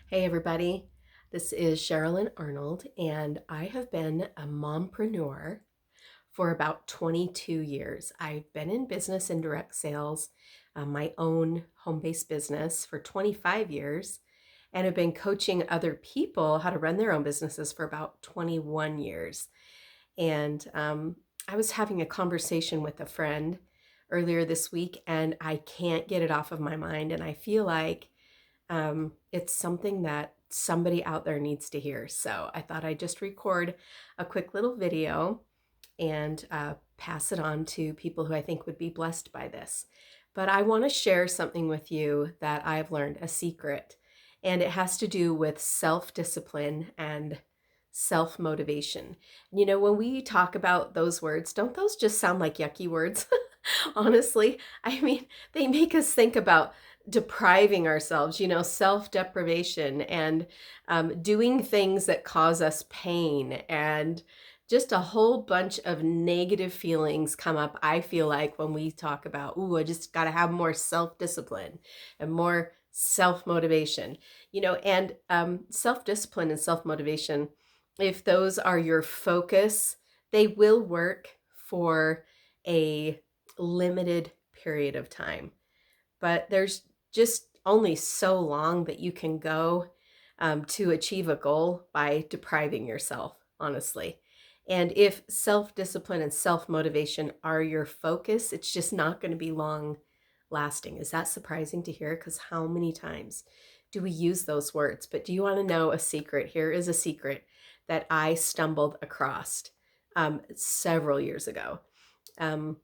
Hey everybody, this is Sherilyn Arnold, and I have been a mompreneur for about 22 years. I've been in business and direct sales, my own home-based business for 25 years, and have been coaching other people how to run their own businesses for about 21 years. And I was having a conversation with a friend earlier this week, and I can't get it off of my mind, and I feel like it's something that somebody out there needs to hear. So I thought I'd just record a quick little video and pass it on to people who I think would be blessed by this. But I want to share something with you that I've learned, a secret, and it has to do with self-discipline and self-motivation. You know, when we talk about those words, don't those just sound like yucky words? Honestly, I mean, they make us think about depriving ourselves, self-deprivation and doing things that cause us pain, and just a whole bunch of negative feelings come up, I feel like, when we talk about, ooh, I just got to have more self-discipline and more self-motivation, and self-discipline and self-motivation, if those are your focus, they will work for a limited period of time. But there's just only so long that you can go to achieve a goal by depriving yourself, honestly. And if self-discipline and self-motivation are your focus, it's just not going to be long lasting. Is that surprising to hear? Because how many times do we use those words? But do you want to know a secret? Here is a secret that I stumbled across several years ago. Um,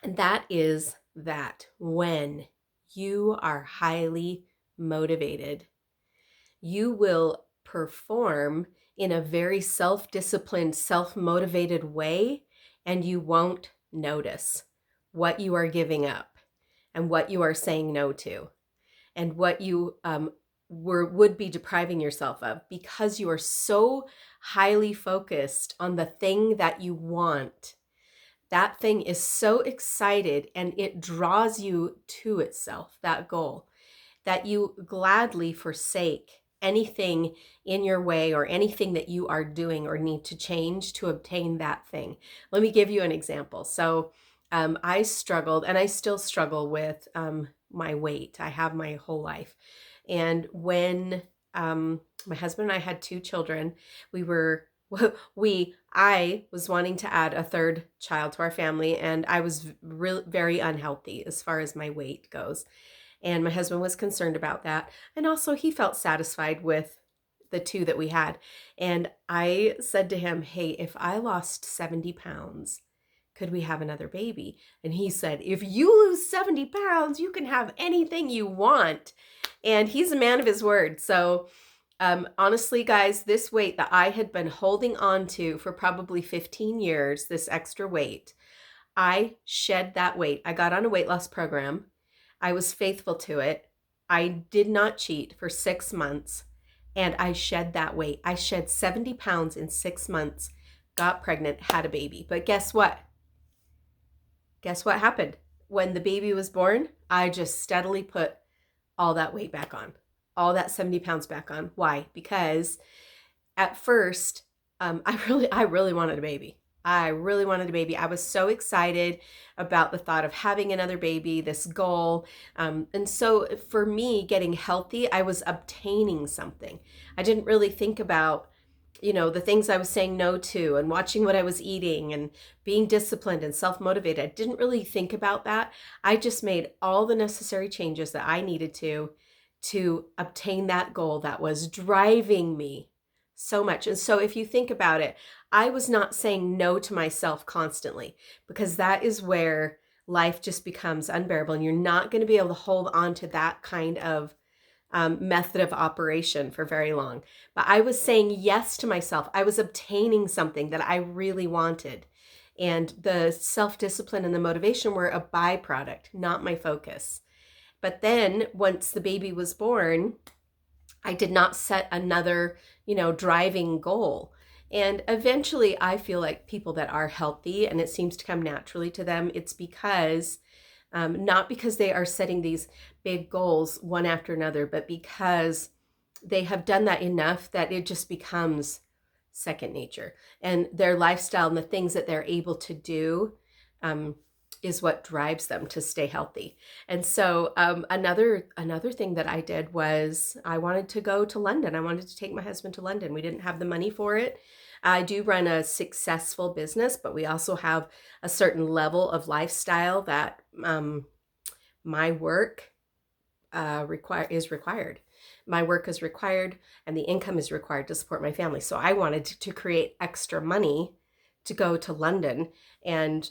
and that is that when you are highly motivated, you will perform in a very self-disciplined, self-motivated way, and you won't notice what you are giving up and what you are saying no to and what you would be depriving yourself of, because you are so highly focused on the thing that you want. That thing is so excited and it draws you to itself, that goal, that you gladly forsake anything in your way or anything that you are doing or need to change to obtain that thing. Let me give you an example. So I struggled, and I still struggle with my weight. I have my whole life. And when my husband and I had two children, we were I was wanting to add a third child to our family, and I was very unhealthy as far as my weight goes. And my husband was concerned about that. And also, he felt satisfied with the two that we had. And I said to him, hey, if I lost 70 pounds, could we have another baby? And he said, if you lose 70 pounds, you can have anything you want. And he's a man of his word. So honestly, guys, this weight that I had been holding on to for probably 15 years, this extra weight, I shed that weight. I got on a weight loss program. I was faithful to it. I did not cheat for 6 months, and I shed that weight. I shed 70 pounds in 6 months, got pregnant, had a baby. But guess what? Guess what happened? When the baby was born, I just steadily put all that weight back on, all that 70 pounds back on. Why? Because at first, I really wanted a baby. I really wanted a baby. I was so excited about the thought of having another baby, this goal. And so for me, getting healthy, I was obtaining something. I didn't really think about, the things I was saying no to, and watching what I was eating and being disciplined and self-motivated. I didn't really think about that. I just made all the necessary changes that I needed to obtain that goal that was driving me so much. And so if you think about it, I was not saying no to myself constantly, because that is where life just becomes unbearable, and you're not going to be able to hold on to that kind of method of operation for very long. But I was saying yes to myself. I was obtaining something that I really wanted. And the self-discipline and the motivation were a byproduct, not my focus. But then once the baby was born, I did not set another, driving goal. And eventually I feel like people that are healthy and it seems to come naturally to them, it's because, not because they are setting these big goals one after another, but because they have done that enough that it just becomes second nature. And their lifestyle and the things that they're able to do um, is what drives them to stay healthy. And so another thing that I did was I wanted to go to London. I wanted to take my husband to London. We didn't have the money for it. I do run a successful business, but we also have a certain level of lifestyle that my work is required. My work is required and the income is required to support my family. So I wanted to create extra money to go to London. And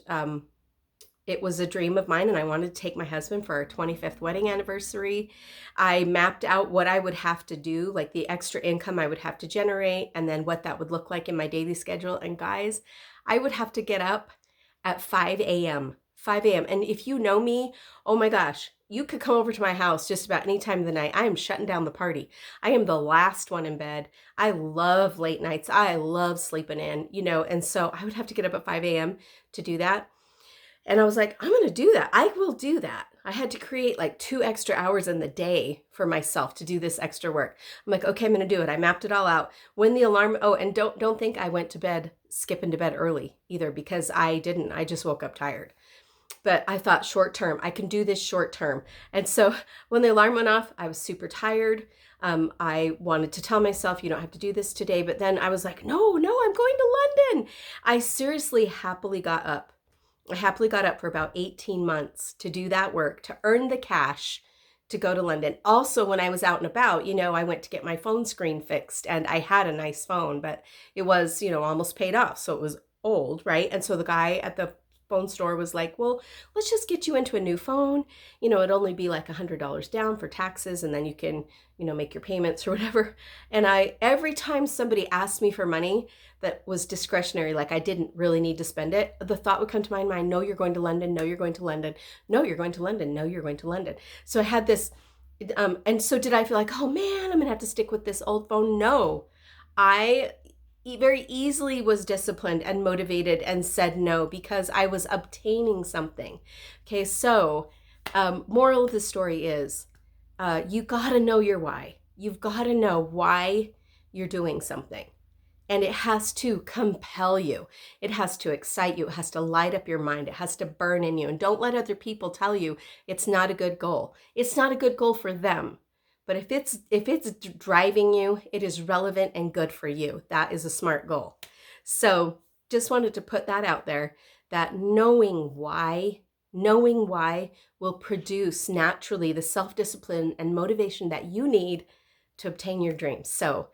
it was a dream of mine, and I wanted to take my husband for our 25th wedding anniversary. I mapped out what I would have to do, like the extra income I would have to generate, and then what that would look like in my daily schedule. And guys, I would have to get up at 5 a.m. 5 a.m. And if you know me, oh my gosh, you could come over to my house just about any time of the night. I am shutting down the party. I am the last one in bed. I love late nights. I love sleeping in, and so I would have to get up at 5 a.m. to do that. And I was like, I'm going to do that. I will do that. I had to create like 2 extra hours in the day for myself to do this extra work. I'm like, okay, I'm going to do it. I mapped it all out. When the alarm, and don't think I went to bed, skipping to bed early either, because I didn't. I just woke up tired. But I thought short term, I can do this short term. And so when the alarm went off, I was super tired. I wanted to tell myself, you don't have to do this today. But then I was like, no, I'm going to London. I seriously happily got up. I happily got up for about 18 months to do that work, to earn the cash to go to London. Also, when I was out and about, I went to get my phone screen fixed, and I had a nice phone, but it was, almost paid off. So it was old, right? And so the guy at the phone store was like, well, let's just get you into a new phone. It'd only be like $100 down for taxes, and then you can, make your payments or whatever. And every time somebody asked me for money that was discretionary, like I didn't really need to spend it, the thought would come to my mind, no, you're going to London. No, you're going to London. No, you're going to London. No, you're going to London. So I had this, and so did I feel like, oh man, I'm gonna have to stick with this old phone? No, I very easily was disciplined and motivated and said no because I was obtaining something. Okay, so moral of the story is you gotta know your why. You've gotta know why you're doing something. And it has to compel you. It has to excite you. It has to light up your mind. It has to burn in you. And don't let other people tell you it's not a good goal. It's not a good goal for them. But if it's driving you, it is relevant and good for you. That is a smart goal. So just wanted to put that out there, that knowing why will produce naturally the self-discipline and motivation that you need to obtain your dreams. So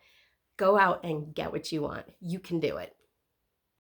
go out and get what you want. You can do it.